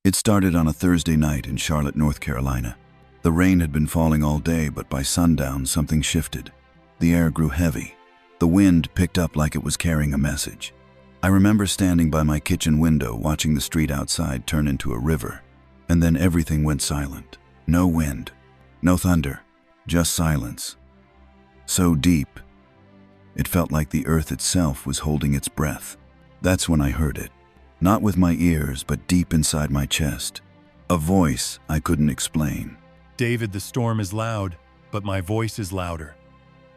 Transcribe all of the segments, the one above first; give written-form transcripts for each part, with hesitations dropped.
It started on a Thursday night in Charlotte, North Carolina. The rain had been falling all day, but by sundown something shifted. The air grew heavy. The wind picked up like it was carrying a message. I remember standing by my kitchen window watching the street outside turn into a river. And then everything went silent. No wind, no thunder, just silence. So deep, it felt like the earth itself was holding its breath. That's when I heard it. Not with my ears, but deep inside my chest. A voice I couldn't explain. David, the storm is loud, but my voice is louder.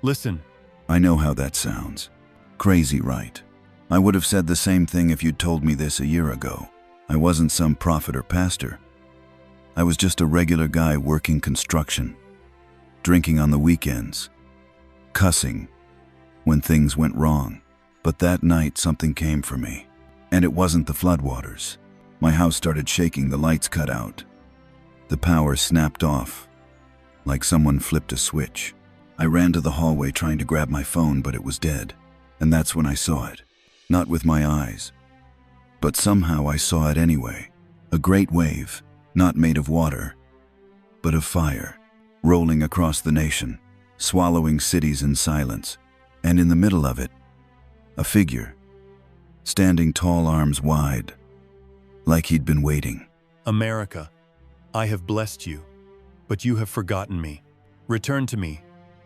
Listen. I know how that sounds. Crazy, right? I would have said the same thing if you'd told me this a year ago. I wasn't some prophet or pastor. I was just a regular guy working construction, drinking on the weekends, cussing when things went wrong. But that night something came for me. And it wasn't the floodwaters. My house started shaking, the lights cut out. The power snapped off, like someone flipped a switch. I ran to the hallway trying to grab my phone, but it was dead. And that's when I saw it. Not with my eyes, but somehow I saw it anyway. A great wave, not made of water, but of fire, rolling across the nation, swallowing cities in silence. And in the middle of it, a figure, standing tall, arms wide, like he'd been waiting. America, I have blessed you, but you have forgotten me. Return to me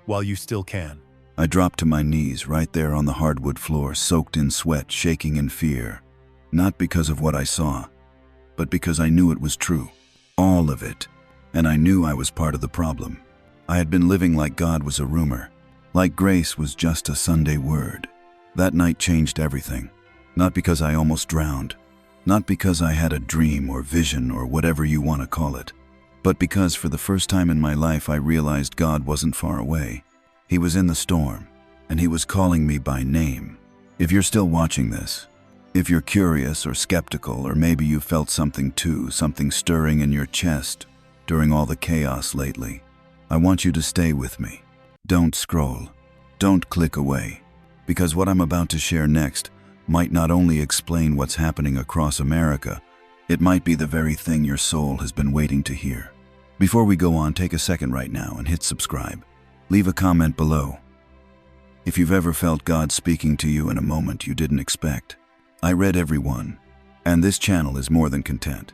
while you still can. I dropped to my knees right there on the hardwood floor, soaked in sweat, shaking in fear. Not because of what I saw, but because I knew it was true. All of it. And I knew I was part of the problem. I had been living like God was a rumor, like grace was just a Sunday word. That night changed everything. Not because I almost drowned, not because I had a dream or vision or whatever you want to call it, but because for the first time in my life I realized God wasn't far away. He was in the storm, and he was calling me by name. If you're still watching this, if you're curious or skeptical, or maybe you felt something too, something stirring in your chest during all the chaos lately, I want you to stay with me. Don't scroll. Don't click away, because what I'm about to share next might not only explain what's happening across America, it might be the very thing your soul has been waiting to hear. Before we go on, take a second right now and hit subscribe. Leave a comment below if you've ever felt God speaking to you in a moment you didn't expect. I read every one, and this channel is more than content.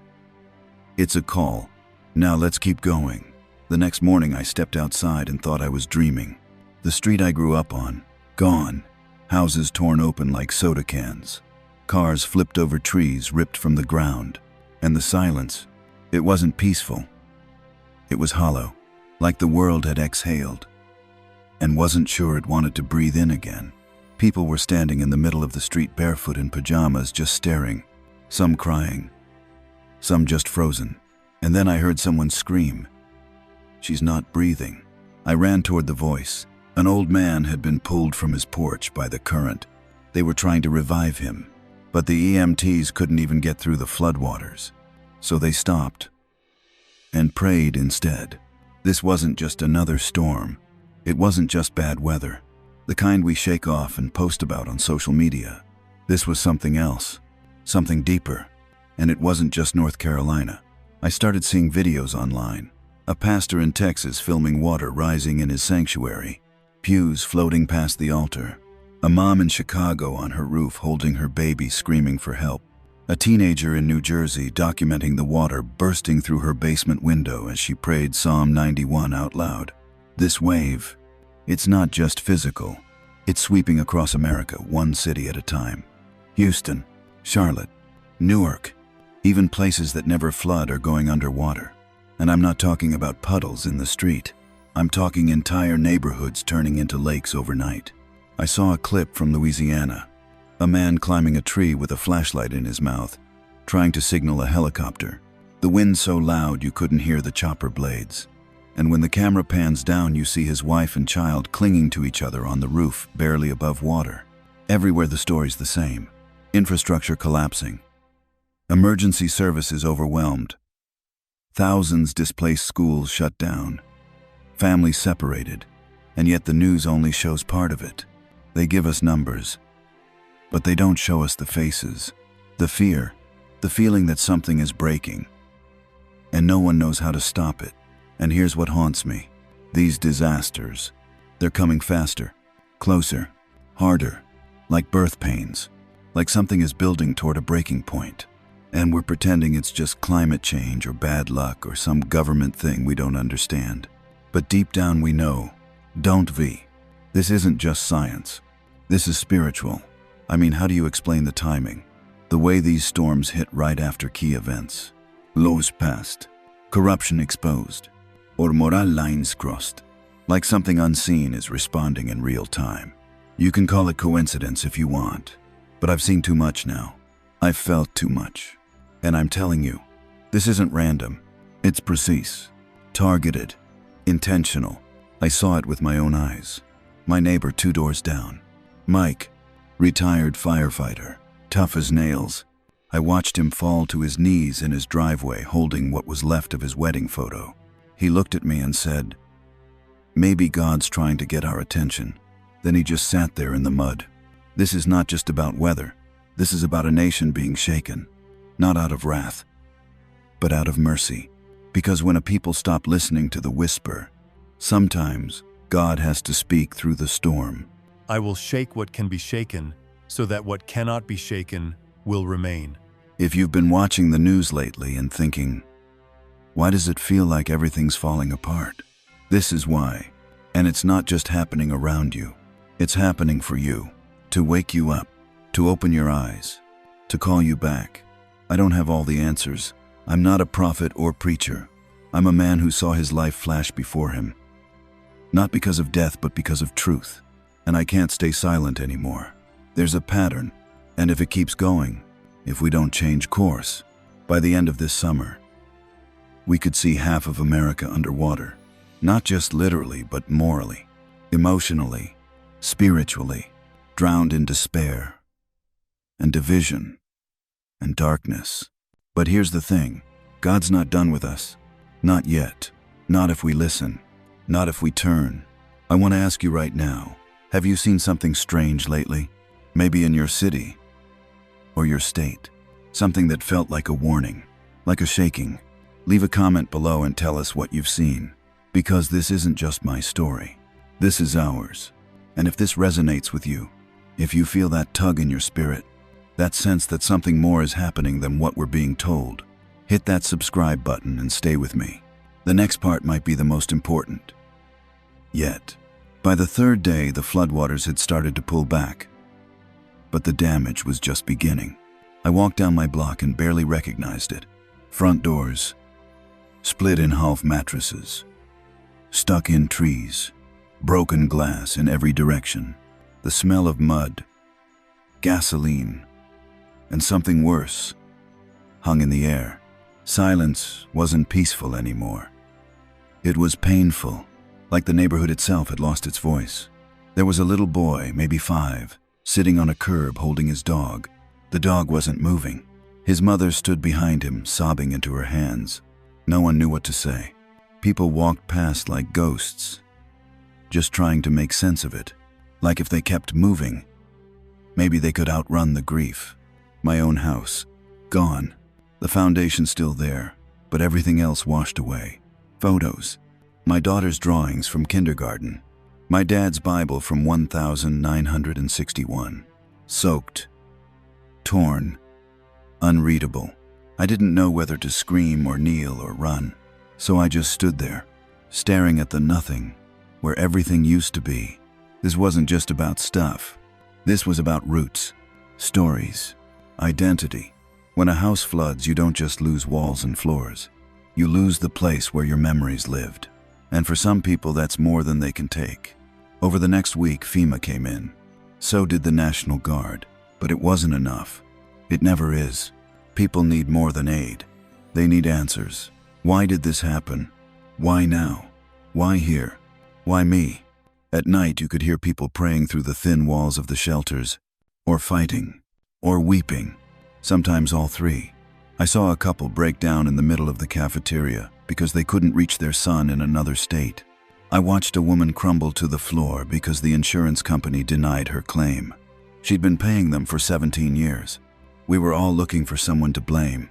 It's a call. Now let's keep going. The next morning I stepped outside and thought I was dreaming. The street I grew up on, gone. Houses torn open like soda cans. Cars flipped over, trees ripped from the ground. And the silence, it wasn't peaceful. It was hollow, like the world had exhaled and wasn't sure it wanted to breathe in again. People were standing in the middle of the street barefoot in pajamas, just staring. Some crying, some just frozen. And then I heard someone scream, "She's not breathing." I ran toward the voice. An old man had been pulled from his porch by the current. They were trying to revive him, but the EMTs couldn't even get through the floodwaters. So they stopped and prayed instead. This wasn't just another storm. It wasn't just bad weather, the kind we shake off and post about on social media. This was something else, something deeper. And it wasn't just North Carolina. I started seeing videos online. A pastor in Texas filming water rising in his sanctuary. Pews floating past the altar. A mom in Chicago on her roof holding her baby screaming for help. A teenager in New Jersey documenting the water bursting through her basement window as she prayed Psalm 91 out loud. This wave, it's not just physical. It's sweeping across America, one city at a time. Houston, Charlotte, Newark, even places that never flood are going underwater. And I'm not talking about puddles in the street. I'm talking entire neighborhoods turning into lakes overnight. I saw a clip from Louisiana. A man climbing a tree with a flashlight in his mouth, trying to signal a helicopter. The wind so loud you couldn't hear the chopper blades. And when the camera pans down, you see his wife and child clinging to each other on the roof, barely above water. Everywhere the story's the same. Infrastructure collapsing. Emergency services overwhelmed. Thousands displaced, schools shut down. Families separated, and yet the news only shows part of it. They give us numbers, but they don't show us the faces, the fear, the feeling that something is breaking, and no one knows how to stop it. And here's what haunts me. These disasters, they're coming faster, closer, harder, like birth pains, like something is building toward a breaking point. And we're pretending it's just climate change or bad luck or some government thing we don't understand. But deep down we know, don't we? This isn't just science. This is spiritual. I mean, how do you explain the timing? The way these storms hit right after key events. Laws passed, corruption exposed, or moral lines crossed. Like something unseen is responding in real time. You can call it coincidence if you want, but I've seen too much now. I've felt too much. And I'm telling you, this isn't random. It's precise, targeted, intentional. I saw it with my own eyes. My neighbor 2 doors down, Mike, retired firefighter, tough as nails. I watched him fall to his knees in his driveway holding what was left of his wedding photo. He looked at me and said, "Maybe God's trying to get our attention." Then he just sat there in the mud. This is not just about weather. This is about a nation being shaken, not out of wrath, but out of mercy. Because when a people stop listening to the whisper, sometimes God has to speak through the storm. I will shake what can be shaken, so that what cannot be shaken will remain. If you've been watching the news lately and thinking, why does it feel like everything's falling apart? This is why. And it's not just happening around you. It's happening for you, to wake you up, to open your eyes, to call you back. I don't have all the answers. I'm not a prophet or preacher. I'm a man who saw his life flash before him. Not because of death, but because of truth. And I can't stay silent anymore. There's a pattern, and if it keeps going, if we don't change course, by the end of this summer, we could see half of America underwater. Not just literally, but morally, emotionally, spiritually, drowned in despair and division and darkness. But here's the thing, God's not done with us. Not yet. Not if we listen. Not if we turn. I want to ask you right now, have you seen something strange lately? Maybe in your city or your state. Something that felt like a warning, like a shaking. Leave a comment below and tell us what you've seen. Because this isn't just my story. This is ours. And if this resonates with you, if you feel that tug in your spirit, that sense that something more is happening than what we're being told, hit that subscribe button and stay with me. The next part might be the most important. Yet, by the 3rd day, the floodwaters had started to pull back. But the damage was just beginning. I walked down my block and barely recognized it. Front doors, split in half mattresses, stuck in trees, broken glass in every direction, the smell of mud, gasoline, and something worse hung in the air. Silence wasn't peaceful anymore. It was painful, like the neighborhood itself had lost its voice. There was a little boy, maybe 5, sitting on a curb holding his dog. The dog wasn't moving. His mother stood behind him, sobbing into her hands. No one knew what to say. People walked past like ghosts, just trying to make sense of it. Like if they kept moving, maybe they could outrun the grief. My own house, gone. The foundation still there, but everything else washed away. Photos. My daughter's drawings from kindergarten. My dad's Bible from 1961. Soaked. Torn. Unreadable. I didn't know whether to scream or kneel or run, so I just stood there, staring at the nothing, where everything used to be. This wasn't just about stuff. This was about roots, stories, identity. When a house floods, you don't just lose walls and floors. You lose the place where your memories lived. And for some people, that's more than they can take. Over the next week, FEMA came in. So did the National Guard. But it wasn't enough. It never is. People need more than aid. They need answers. Why did this happen? Why now? Why here? Why me? At night, you could hear people praying through the thin walls of the shelters, or fighting, or weeping, sometimes all three. I saw a couple break down in the middle of the cafeteria because they couldn't reach their son in another state. I watched a woman crumble to the floor because the insurance company denied her claim. She'd been paying them for 17 years. We were all looking for someone to blame.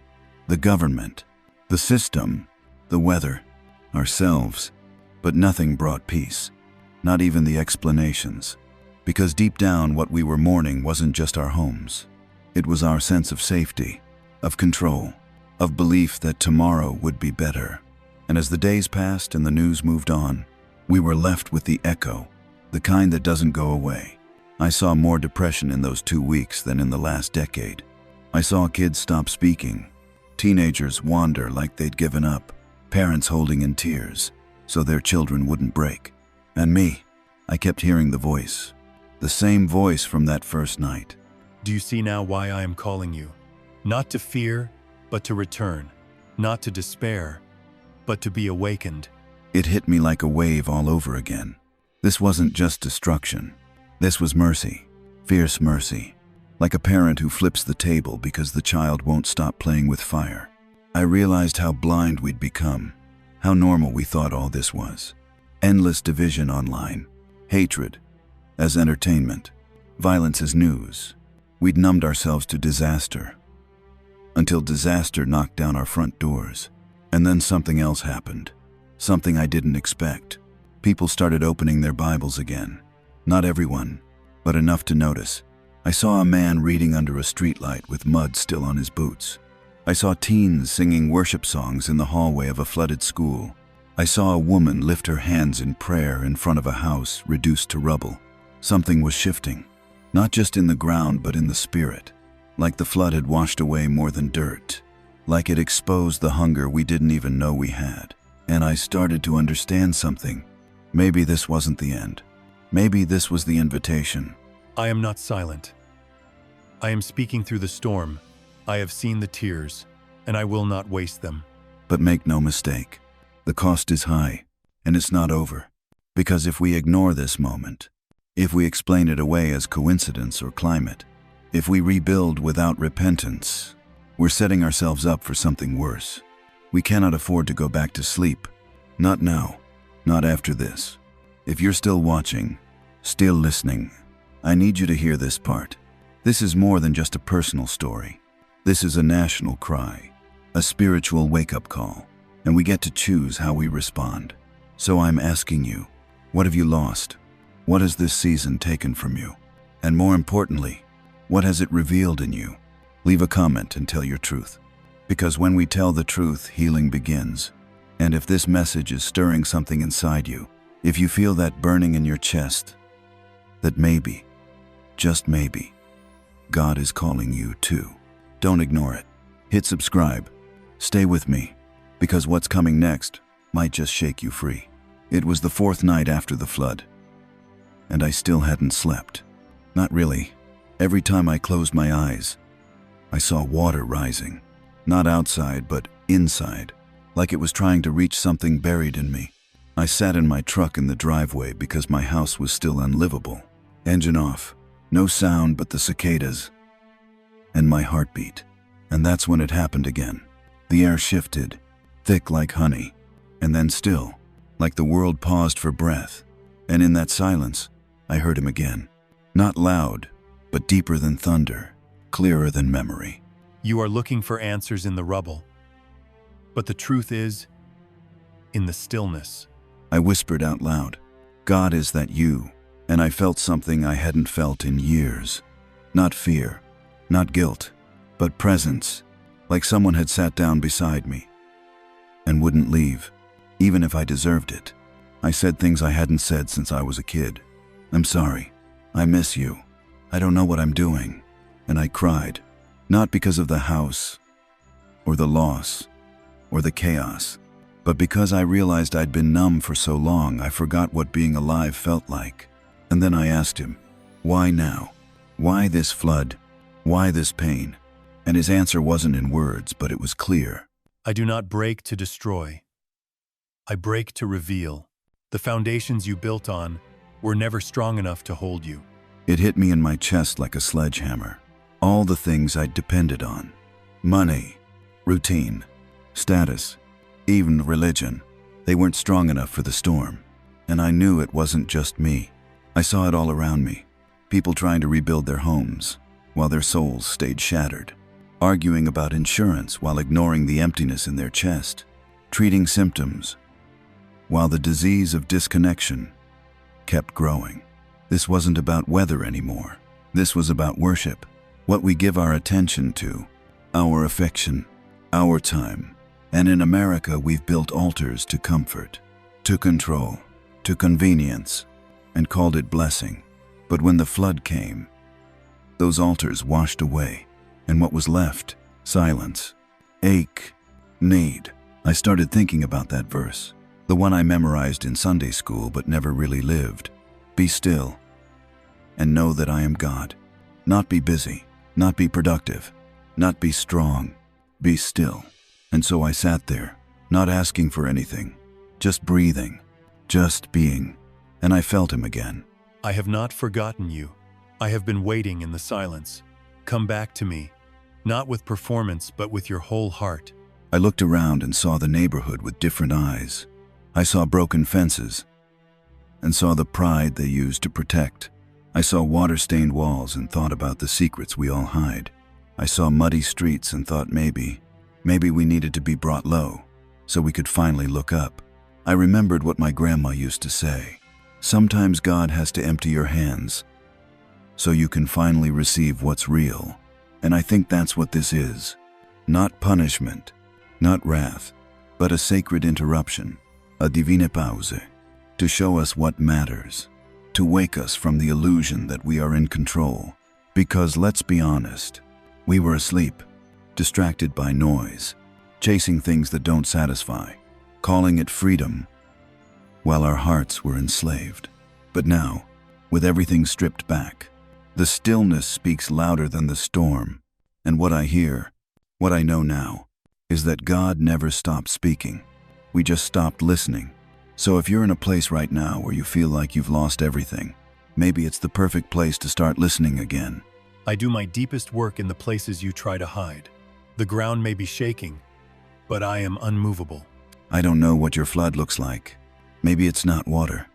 The government, the system, the weather, ourselves, but nothing brought peace, not even the explanations. Because deep down, what we were mourning wasn't just our homes. It was our sense of safety, of control, of belief that tomorrow would be better. And as the days passed and the news moved on, we were left with the echo, the kind that doesn't go away. I saw more depression in those 2 weeks than in the last decade. I saw kids stop speaking, teenagers wander like they'd given up, parents holding in tears so their children wouldn't break. And me, I kept hearing the voice, the same voice from that first night. Do you see now why I am calling you? Not to fear, but to return. Not to despair, but to be awakened. It hit me like a wave all over again. This wasn't just destruction. This was mercy, fierce mercy, like a parent who flips the table because the child won't stop playing with fire. I realized how blind we'd become, how normal we thought all this was. Endless division online, hatred as entertainment, violence as news. We'd numbed ourselves to disaster, until disaster knocked down our front doors. And then something else happened, something I didn't expect. People started opening their Bibles again. Not everyone, but enough to notice. I saw a man reading under a streetlight with mud still on his boots. I saw teens singing worship songs in the hallway of a flooded school. I saw a woman lift her hands in prayer in front of a house reduced to rubble. Something was shifting, not just in the ground but in the spirit, like the flood had washed away more than dirt, like it exposed the hunger we didn't even know we had. And I started to understand something. Maybe this wasn't the end. Maybe this was the invitation. I am not silent. I am speaking through the storm. I have seen the tears, and I will not waste them. But make no mistake, the cost is high, and it's not over. Because if we ignore this moment, if we explain it away as coincidence or climate, if we rebuild without repentance, we're setting ourselves up for something worse. We cannot afford to go back to sleep. Not now, not after this. If you're still watching, still listening, I need you to hear this part. This is more than just a personal story. This is a national cry, a spiritual wake-up call, and we get to choose how we respond. So I'm asking you, what have you lost? What has this season taken from you? And more importantly, what has it revealed in you? Leave a comment and tell your truth. Because when we tell the truth, healing begins. And if this message is stirring something inside you, if you feel that burning in your chest, that maybe, just maybe, God is calling you too. Don't ignore it. Hit subscribe. Stay with me, because what's coming next might just shake you free. It was the 4th night after the flood, and I still hadn't slept. Not really. Every time I closed my eyes, I saw water rising. Not outside, but inside, like it was trying to reach something buried in me. I sat in my truck in the driveway because my house was still unlivable. Engine off, no sound but the cicadas, and my heartbeat. And that's when it happened again. The air shifted, thick like honey, and then still, like the world paused for breath. And in that silence, I heard him again. Not loud, but deeper than thunder, clearer than memory. You are looking for answers in the rubble. But the truth is, in the stillness. I whispered out loud, God, is that you? And I felt something I hadn't felt in years. Not fear, not guilt, but presence, like someone had sat down beside me and wouldn't leave, even if I deserved it. I said things I hadn't said since I was a kid. I'm sorry. I miss you. I don't know what I'm doing. And I cried, not because of the house, or the loss, or the chaos, but because I realized I'd been numb for so long I forgot what being alive felt like. And then I asked him, why now? Why this flood? Why this pain? And his answer wasn't in words, but it was clear. I do not break to destroy. I break to reveal. The foundations you built on were never strong enough to hold you. It hit me in my chest like a sledgehammer. All the things I'd depended on. Money, routine, status, even religion. They weren't strong enough for the storm. And I knew it wasn't just me. I saw it all around me. People trying to rebuild their homes, while their souls stayed shattered. Arguing about insurance while ignoring the emptiness in their chest. treating symptoms, while the disease of disconnection kept growing. This wasn't about weather anymore. This was about worship, what we give our attention to, our affection, our time. And in America, we've built altars to comfort, to control, to convenience, and called it blessing. But when the flood came, those altars washed away, and what was left? Silence, ache, need. I started thinking about that verse, the one I memorized in Sunday school but never really lived. Be still, and know that I am God. Not be busy, not be productive, not be strong, be still. And so I sat there, not asking for anything, just breathing, just being, and I felt him again. I have not forgotten you. I have been waiting in the silence. Come back to me, not with performance, but with your whole heart. I looked around and saw the neighborhood with different eyes. I saw broken fences and saw the pride they used to protect. I saw water-stained walls and thought about the secrets we all hide. I saw muddy streets and thought maybe we needed to be brought low so we could finally look up. I remembered what my grandma used to say. Sometimes God has to empty your hands so you can finally receive what's real. And I think that's what this is. Not punishment, not wrath, but a sacred interruption, a divine pause, to show us what matters, to wake us from the illusion that we are in control. Because let's be honest, we were asleep, distracted by noise, chasing things that don't satisfy, calling it freedom, while our hearts were enslaved. But now, with everything stripped back, the stillness speaks louder than the storm. And what I hear, what I know now, is that God never stopped speaking. We just stopped listening. So if you're in a place right now where you feel like you've lost everything, maybe it's the perfect place to start listening again. I do my deepest work in the places you try to hide. The ground may be shaking, but I am unmovable. I don't know what your flood looks like. Maybe it's not water.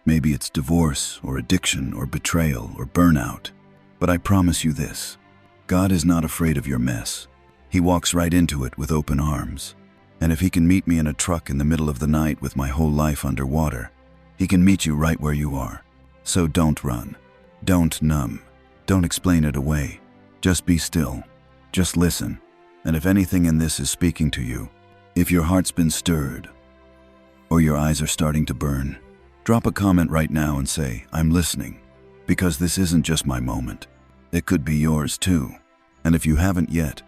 Maybe it's divorce or addiction or betrayal or burnout. But I promise you this, God is not afraid of your mess. He walks right into it with open arms. And if he can meet me in a truck in the middle of the night with my whole life underwater, he can meet you right where you are. So don't run. Don't numb. Don't explain it away. Just be still. Just listen. And if anything in this is speaking to you, if your heart's been stirred, or your eyes are starting to burn, drop a comment right now and say, I'm listening. Because this isn't just my moment. It could be yours too. And if you haven't yet,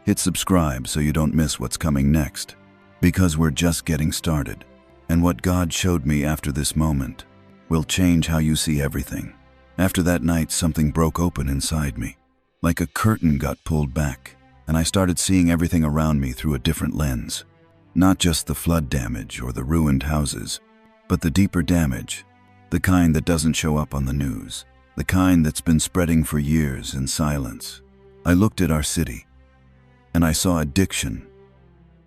hit subscribe so you don't miss what's coming next. Because we're just getting started. And what God showed me after this moment will change how you see everything. After that night, something broke open inside me. Like a curtain got pulled back, and I started seeing everything around me through a different lens. Not just the flood damage or the ruined houses, but the deeper damage, the kind that doesn't show up on the news, the kind that's been spreading for years in silence. I looked at our city, and I saw addiction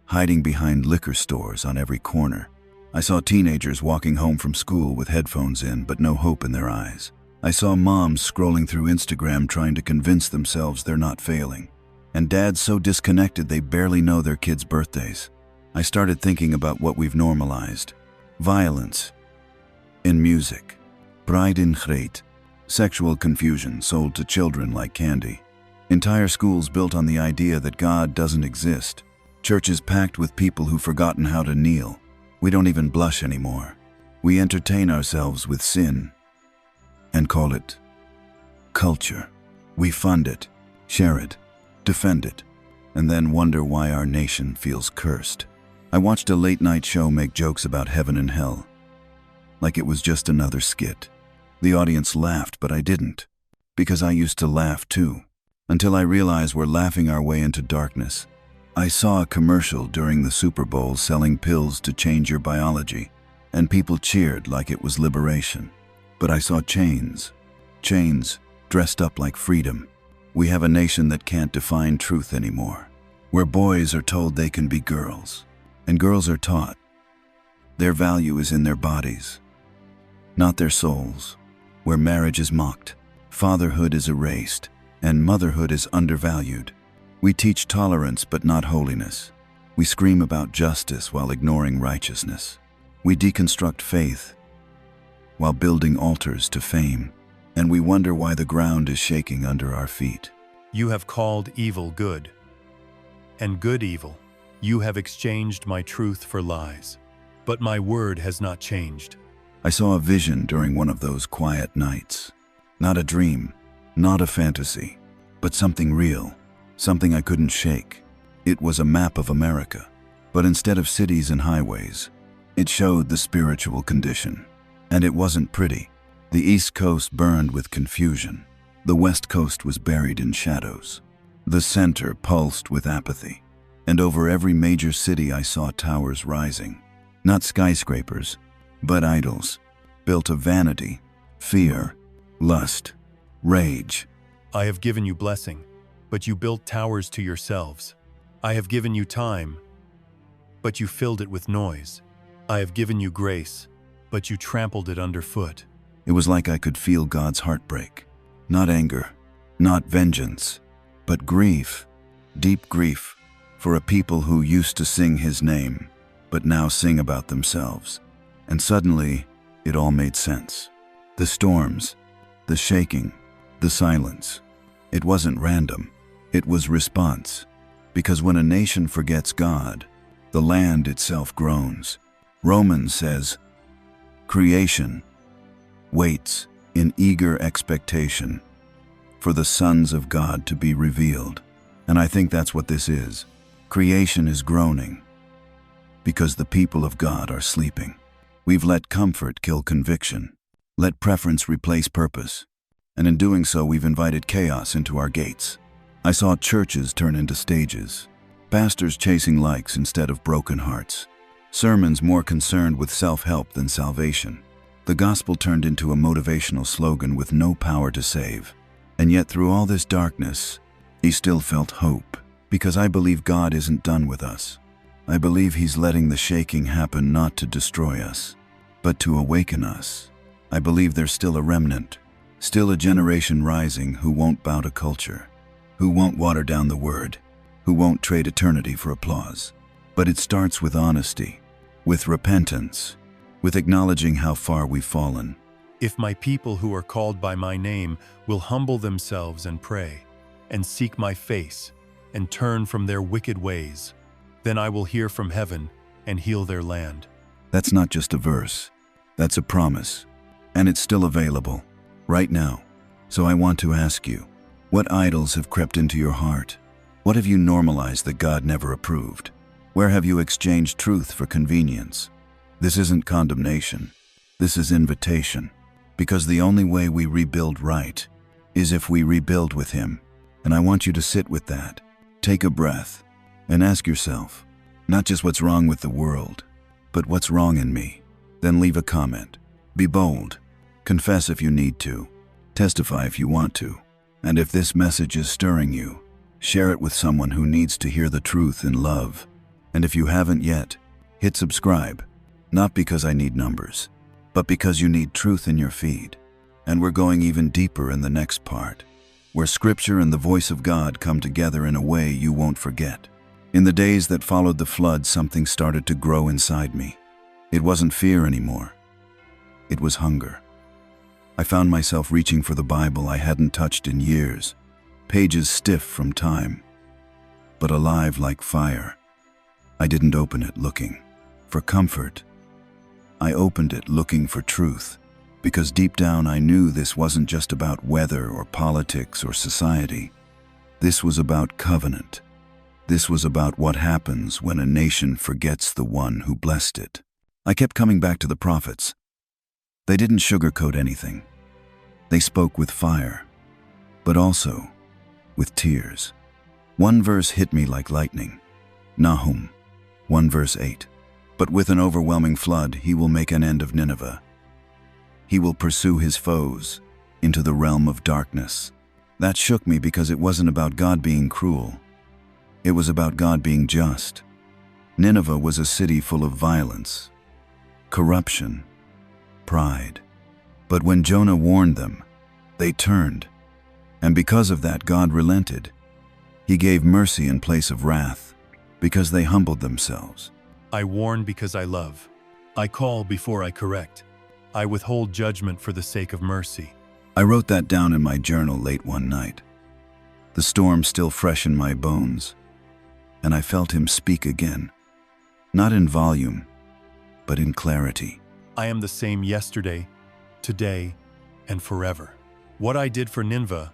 hiding behind liquor stores on every corner. I saw teenagers walking home from school with headphones in but no hope in their eyes. I saw moms scrolling through Instagram trying to convince themselves they're not failing, and dads so disconnected they barely know their kids' birthdays. I started thinking about what we've normalized. Violence in music, pride in great, sexual confusion sold to children like candy. Entire schools built on the idea that God doesn't exist. Churches packed with people who've forgotten how to kneel. We don't even blush anymore. We entertain ourselves with sin and call it culture. We fund it, share it, defend it, and then wonder why our nation feels cursed. I watched a late-night show make jokes about heaven and hell, like it was just another skit. The audience laughed, but I didn't, because I used to laugh too, until I realized we're laughing our way into darkness. I saw a commercial during the Super Bowl selling pills to change your biology, and people cheered like it was liberation. But I saw chains dressed up like freedom. We have a nation that can't define truth anymore, where boys are told they can be girls, and girls are taught their value is in their bodies, not their souls, where marriage is mocked, fatherhood is erased, and motherhood is undervalued. We teach tolerance but not holiness, We scream about justice while ignoring righteousness. We deconstruct faith while building altars to fame. And we wonder why the ground is shaking under our feet. You have called evil good, and good evil. You have exchanged my truth for lies, but my word has not changed. I saw a vision during one of those quiet nights. Not a dream, not a fantasy, but something real, something I couldn't shake. It was a map of America, but instead of cities and highways, it showed the spiritual condition. And it wasn't pretty. The East Coast burned with confusion. The West Coast was buried in shadows. The center pulsed with apathy. And over every major city I saw towers rising. Not skyscrapers, but idols, built of vanity, fear, lust, rage. I have given you blessing, but you built towers to yourselves. I have given you time, but you filled it with noise. I have given you grace, but you trampled it underfoot. It was like I could feel God's heartbreak. Not anger, not vengeance, but grief, deep grief, for a people who used to sing His name, but now sing about themselves. And suddenly, it all made sense. The storms, the shaking, the silence. It wasn't random. It was response. Because when a nation forgets God, the land itself groans. Romans says, creation waits in eager expectation for the sons of God to be revealed. And I think that's what this is. Creation is groaning because the people of God are sleeping. We've let comfort kill conviction, let preference replace purpose, and in doing so we've invited chaos into our gates. I saw churches turn into stages, pastors chasing likes instead of broken hearts, sermons more concerned with self-help than salvation. The gospel turned into a motivational slogan with no power to save. And yet through all this darkness, he still felt hope, because I believe God isn't done with us. I believe He's letting the shaking happen not to destroy us, but to awaken us. I believe there's still a remnant, still a generation rising who won't bow to culture, who won't water down the word, who won't trade eternity for applause. But it starts with honesty, with repentance, with acknowledging how far we've fallen. If my people who are called by my name will humble themselves and pray, and seek my face, and turn from their wicked ways, then I will hear from heaven and heal their land. That's not just a verse. That's a promise. And it's still available, right now. So I want to ask you, what idols have crept into your heart? What have you normalized that God never approved? Where have you exchanged truth for convenience? This isn't condemnation. This is invitation. Because the only way we rebuild right is if we rebuild with Him. And I want you to sit with that. Take a breath and ask yourself, not just what's wrong with the world, but what's wrong in me. Then leave a comment. Be bold. Confess if you need to. Testify if you want to. And if this message is stirring you, share it with someone who needs to hear the truth in love. And if you haven't yet, hit subscribe. Not because I need numbers, but because you need truth in your feed. And we're going even deeper in the next part, where Scripture and the voice of God come together in a way you won't forget. In the days that followed the flood, something started to grow inside me. It wasn't fear anymore. It was hunger. I found myself reaching for the Bible I hadn't touched in years, pages stiff from time, but alive like fire. I didn't open it looking for comfort. I opened it looking for truth, because deep down I knew this wasn't just about weather or politics or society. This was about covenant. This was about what happens when a nation forgets the one who blessed it. I kept coming back to the prophets. They didn't sugarcoat anything. They spoke with fire, but also with tears. One verse hit me like lightning. Nahum 1 verse 8. But with an overwhelming flood, He will make an end of Nineveh. He will pursue His foes into the realm of darkness. That shook me because it wasn't about God being cruel. It was about God being just. Nineveh was a city full of violence, corruption, pride. But when Jonah warned them, they turned. And because of that, God relented. He gave mercy in place of wrath. because they humbled themselves. I warn because I love. I call before I correct. I withhold judgment for the sake of mercy. I wrote that down in my journal late one night. The storm still fresh in my bones, and I felt him speak again, not in volume, but in clarity. I am the same yesterday, today, and forever. What I did for Nineveh,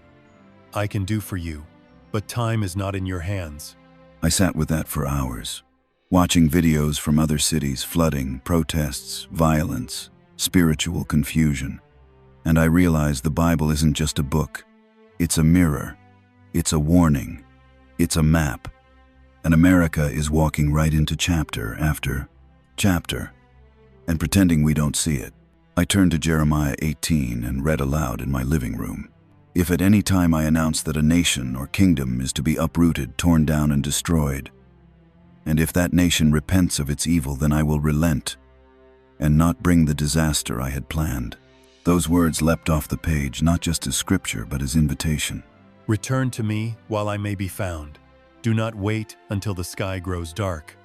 I can do for you, but time is not in your hands. I sat with that for hours, watching videos from other cities, flooding, protests, violence, spiritual confusion. And I realized the Bible isn't just a book. It's a mirror. It's a warning. It's a map. And America is walking right into chapter after chapter, and pretending we don't see it. I turned to Jeremiah 18 and read aloud in my living room. If at any time I announce that a nation or kingdom is to be uprooted, torn down, and destroyed, and if that nation repents of its evil, then I will relent and not bring the disaster I had planned. Those words leapt off the page, not just as scripture, but as invitation. Return to me while I may be found. Do not wait until the sky grows dark.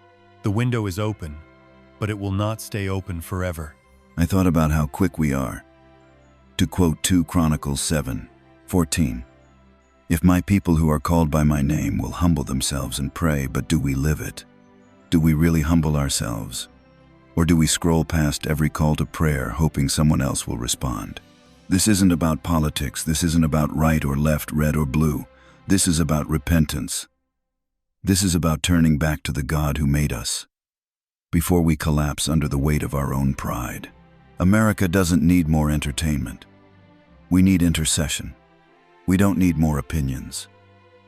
The window is open, but it will not stay open forever. I thought about how quick we are. To quote 2 Chronicles 7:14, if my people who are called by my name will humble themselves and pray, but do we live it? Do we really humble ourselves? Or do we scroll past every call to prayer, hoping someone else will respond? This isn't about politics. This isn't about right or left, red or blue. This is about repentance. This is about turning back to the God who made us, before we collapse under the weight of our own pride. America doesn't need more entertainment. We need intercession. We don't need more opinions.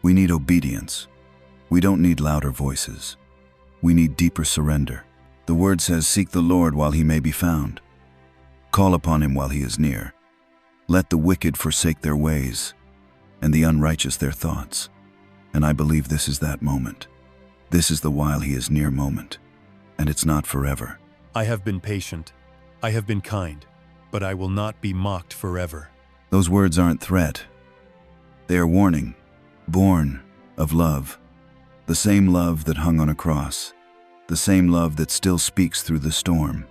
We need obedience. We don't need louder voices. We need deeper surrender. The word says, seek the Lord while he may be found. Call upon him while he is near. Let the wicked forsake their ways, and the unrighteous their thoughts. And I believe this is that moment. This is the while he is near moment, and it's not forever. I have been patient. I have been kind, but I will not be mocked forever. Those words aren't threat. They are warning, born of love. The same love that hung on a cross. The same love that still speaks through the storm.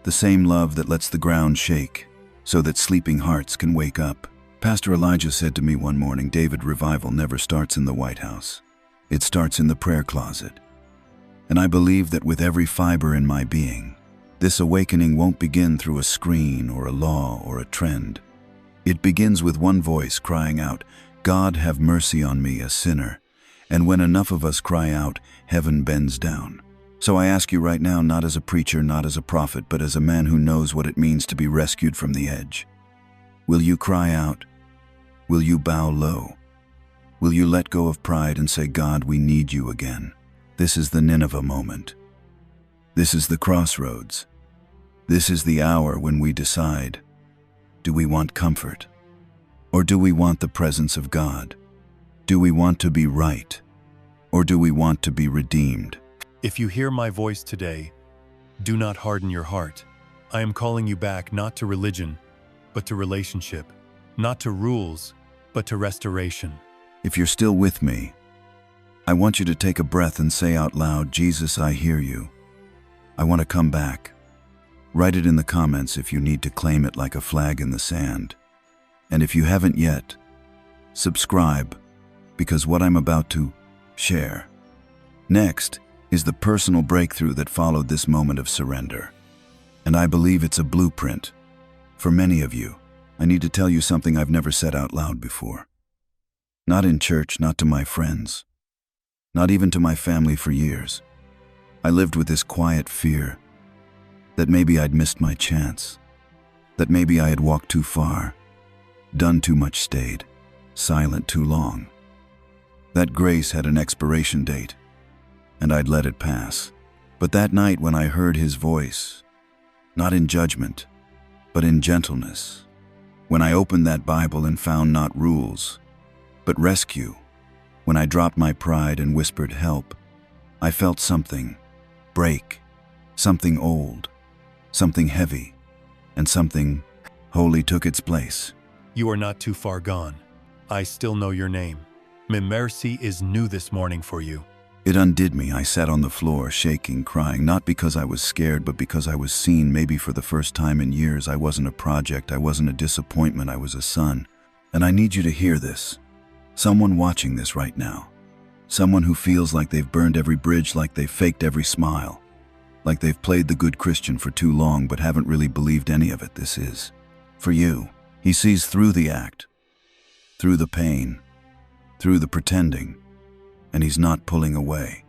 The same love that lets the ground shake so that sleeping hearts can wake up. Pastor Elijah said to me one morning, David, revival never starts in the White House. It starts in the prayer closet. And I believe that with every fiber in my being, this awakening won't begin through a screen or a law or a trend. It begins with one voice crying out, God, have mercy on me, a sinner. And when enough of us cry out, heaven bends down. So I ask you right now, not as a preacher, not as a prophet, but as a man who knows what it means to be rescued from the edge. Will you cry out? Will you bow low? Will you let go of pride and say, God, we need you again? This is the Nineveh moment. This is the crossroads. This is the hour when we decide, do we want comfort? Or do we want the presence of God? Do we want to be right? Or do we want to be redeemed? If you hear my voice today, do not harden your heart. I am calling you back not to religion, but to relationship, not to rules, but to restoration. If you're still with me, I want you to take a breath and say out loud, Jesus, I hear you. I want to come back. Write it in the comments if you need to claim it like a flag in the sand. And if you haven't yet, subscribe, because what I'm about to share next is the personal breakthrough that followed this moment of surrender. And I believe it's a blueprint for many of you. I need to tell you something I've never said out loud before. Not in church, not to my friends, not even to my family for years. I lived with this quiet fear that maybe I'd missed my chance, that maybe I had walked too far, done too much, stayed silent too long. That grace had an expiration date, and I'd let it pass. But that night when I heard his voice, not in judgment, but in gentleness, when I opened that Bible and found not rules, but rescue, when I dropped my pride and whispered help, I felt something break, something old, something heavy, and something holy took its place. You are not too far gone. I still know your name. My mercy is new this morning for you. It undid me. I sat on the floor, shaking, crying, not because I was scared, but because I was seen. Maybe for the first time in years, I wasn't a project, I wasn't a disappointment, I was a son. And I need you to hear this. Someone watching this right now. Someone who feels like they've burned every bridge, like they've faked every smile, like they've played the good Christian for too long but haven't really believed any of it. This is for you. He sees through the act, through the pain, through the pretending, and he's not pulling away.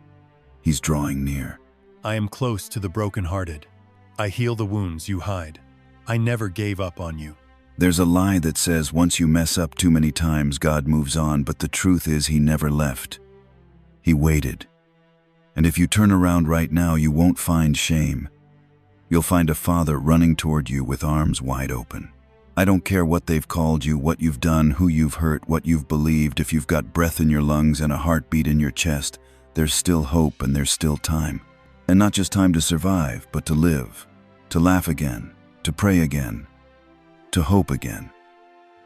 He's drawing near. I am close to the brokenhearted. I heal the wounds you hide. I never gave up on you. There's a lie that says once you mess up too many times, God moves on, but the truth is he never left. He waited. And if you turn around right now, you won't find shame. You'll find a father running toward you with arms wide open. I don't care what they've called you, what you've done, who you've hurt, what you've believed. If you've got breath in your lungs and a heartbeat in your chest, there's still hope and there's still time. And not just time to survive, but to live, to laugh again, to pray again, to hope again,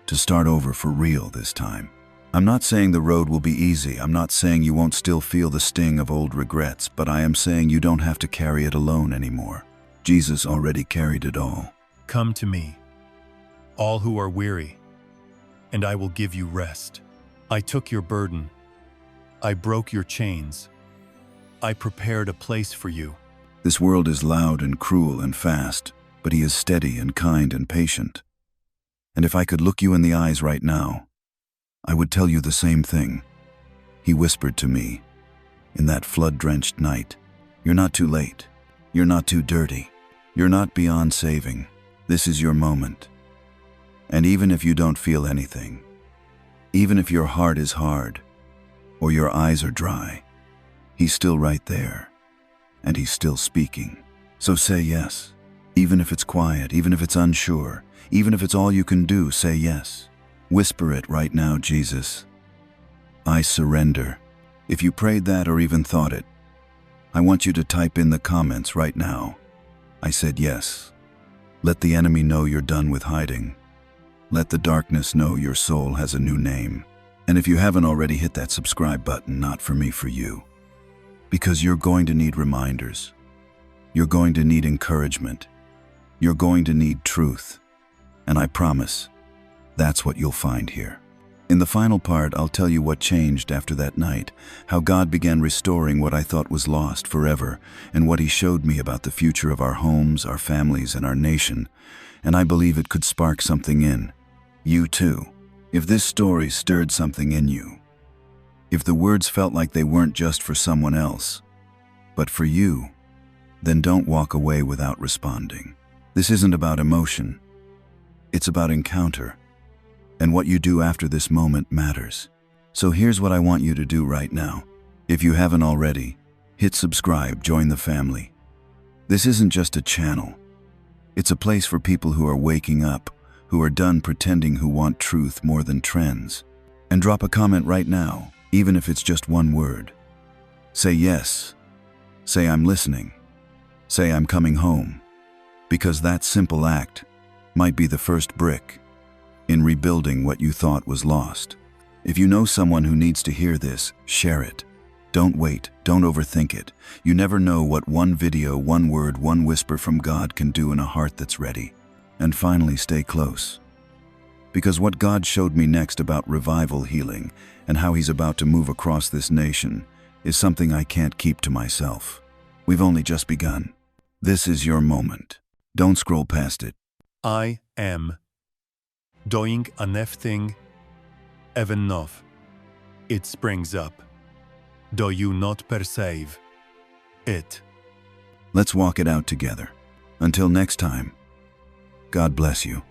to start over for real this time. I'm not saying the road will be easy. I'm not saying you won't still feel the sting of old regrets, but I am saying you don't have to carry it alone anymore. Jesus already carried it all. Come to me, all who are weary, and I will give you rest. I took your burden. I broke your chains. I prepared a place for you. This world is loud and cruel and fast, but he is steady and kind and patient. And if I could look you in the eyes right now, I would tell you the same thing. He whispered to me in that flood-drenched night, "You're not too late. You're not too dirty. You're not beyond saving. This is your moment." And even if you don't feel anything, even if your heart is hard or your eyes are dry, he's still right there and he's still speaking. So say yes, even if it's quiet, even if it's unsure, even if it's all you can do, say yes. Whisper it right now, Jesus. I surrender. If you prayed that or even thought it, I want you to type in the comments right now. I said yes. Let the enemy know you're done with hiding. Let the darkness know your soul has a new name. And if you haven't already, hit that subscribe button, not for me, for you. Because you're going to need reminders. You're going to need encouragement. You're going to need truth. And I promise, that's what you'll find here. In the final part, I'll tell you what changed after that night, how God began restoring what I thought was lost forever, and what he showed me about the future of our homes, our families, and our nation. And I believe it could spark something in you too. If this story stirred something in you, if the words felt like they weren't just for someone else, but for you, then don't walk away without responding. This isn't about emotion. It's about encounter. And what you do after this moment matters. So here's what I want you to do right now. If you haven't already, hit subscribe, join the family. This isn't just a channel. It's a place for people who are waking up, who are done pretending, who want truth more than trends. And drop a comment right now, even if it's just one word. Say yes. Say I'm listening. Say I'm coming home. Because that simple act might be the first brick in rebuilding what you thought was lost. If you know someone who needs to hear this, share it. Don't wait, don't overthink it. You never know what one video, one word, one whisper from God can do in a heart that's ready. And finally, stay close. Because what God showed me next about revival, healing, and how he's about to move across this nation is something I can't keep to myself. We've only just begun. This is your moment. Don't scroll past it. I am doing a new thing, even now. It springs up. Do you not perceive it? Let's walk it out together. Until next time, God bless you.